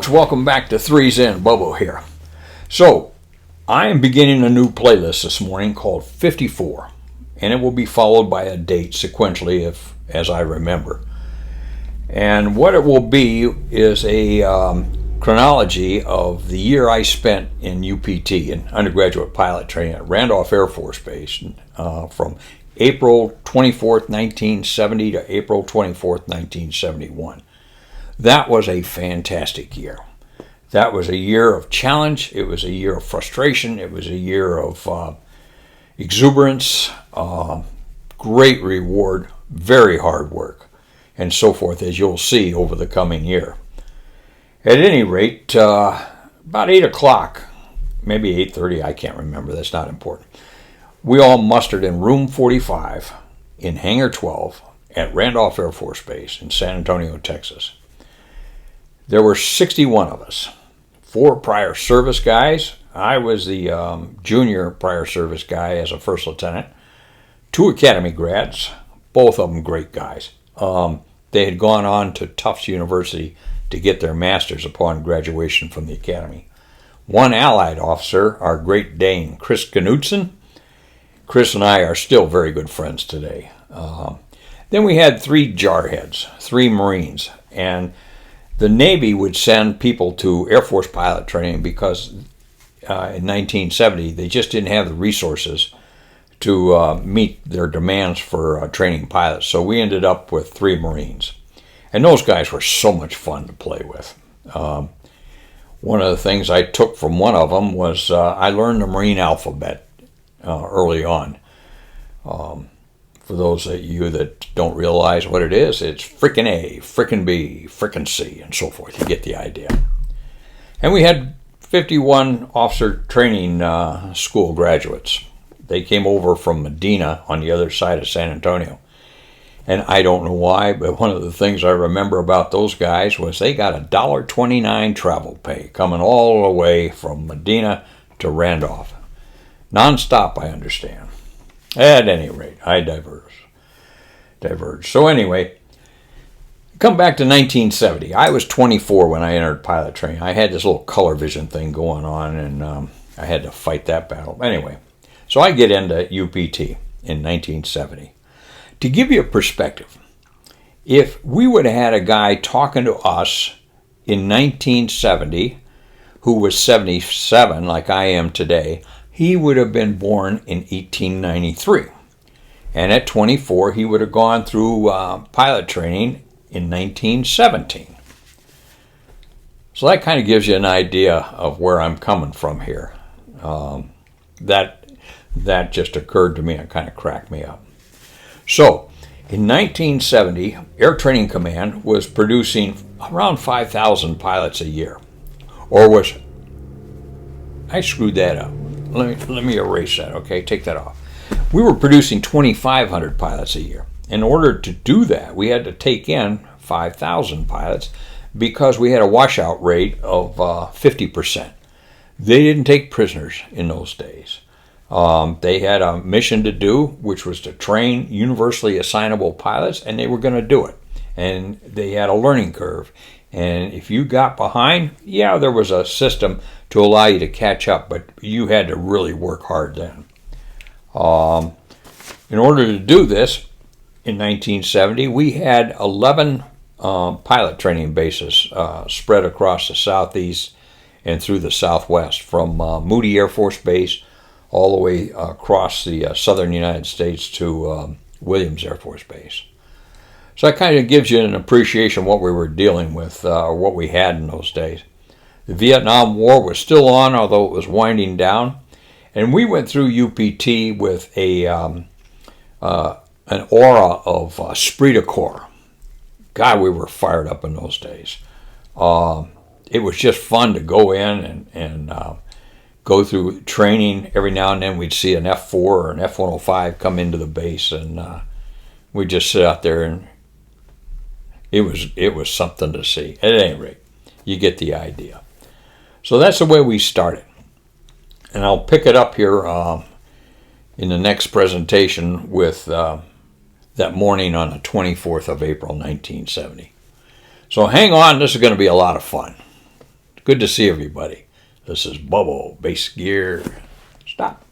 folks, welcome back to Threes In. Bobo here. So, I am beginning a new playlist this morning called 54, and it will be followed by a date sequentially as I remember. And what it will be is a chronology of the year I spent in UPT, in undergraduate pilot training at Randolph Air Force Base, from April 24th, 1970 to April 24th, 1971. That was a fantastic year. That was a year of challenge. It was a year of frustration. It was a year of exuberance, great reward, very hard work, and so forth, as you'll see over the coming year. At any rate, about 8 o'clock, maybe 8:30, I can't remember, that's not important. We all mustered in room 45 in Hangar 12 at Randolph Air Force Base in San Antonio, Texas. There were 61 of us, 4 prior service guys. I was the junior prior service guy as a first lieutenant. 2 academy grads, both of them great guys. They had gone on to Tufts University to get their masters upon graduation from the academy. 1 allied officer, our great Dane, Chris Knudsen. Chris and I are still very good friends today. Then we had 3 jarheads, 3 Marines, and the Navy would send people to Air Force pilot training because in 1970 they just didn't have the resources to meet their demands for training pilots. So we ended up with 3 Marines. And those guys were so much fun to play with. One of the things I took from one of them was I learned the Marine alphabet early on. For those of you that don't realize what it is, it's frickin' A, frickin' B, frickin' C, and so forth. You get the idea. And we had 51 officer training school graduates. They came over from Medina on the other side of San Antonio. And I don't know why, but one of the things I remember about those guys was they got $1.29 travel pay coming all the way from Medina to Randolph. Non-stop, I understand. At any rate, I diverge. So anyway, come back to 1970. I was 24 when I entered pilot training. I had this little color vision thing going on, and I had to fight that battle. Anyway, so I get into UPT in 1970. To give you a perspective, if we would have had a guy talking to us in 1970 who was 77 like I am today, he would have been born in 1893. And at 24, he would have gone through pilot training in 1917. So that kind of gives you an idea of where I'm coming from here. That just occurred to me and kind of cracked me up. So, in 1970, Air Training Command was producing around 5,000 pilots a year. I screwed that up. Let me erase that, okay? Take that off. We were producing 2,500 pilots a year. In order to do that, we had to take in 5,000 pilots because we had a washout rate of 50%. They didn't take prisoners in those days. They had a mission to do, which was to train universally assignable pilots, and they were going to do it. And they had a learning curve. And if you got behind, yeah, there was a system to allow you to catch up, but you had to really work hard then. In order to do this, in 1970, we had 11 pilot training bases spread across the southeast and through the southwest, from Moody Air Force Base all the way across the southern United States to Williams Air Force Base. So that kind of gives you an appreciation of what we were dealing with, or what we had in those days. The Vietnam War was still on, although it was winding down. And we went through UPT with an aura of esprit de corps. God, we were fired up in those days. It was just fun to go in and go through training. Every now and then we'd see an F-4 or an F-105 come into the base, and we'd just sit out there, and it was something to see. At any rate, you get the idea. So that's the way we started. And I'll pick it up here in the next presentation with that morning on the 24th of April, 1970. So hang on, this is going to be a lot of fun. Good to see everybody. This is Bubba, Bass Gear. Stop.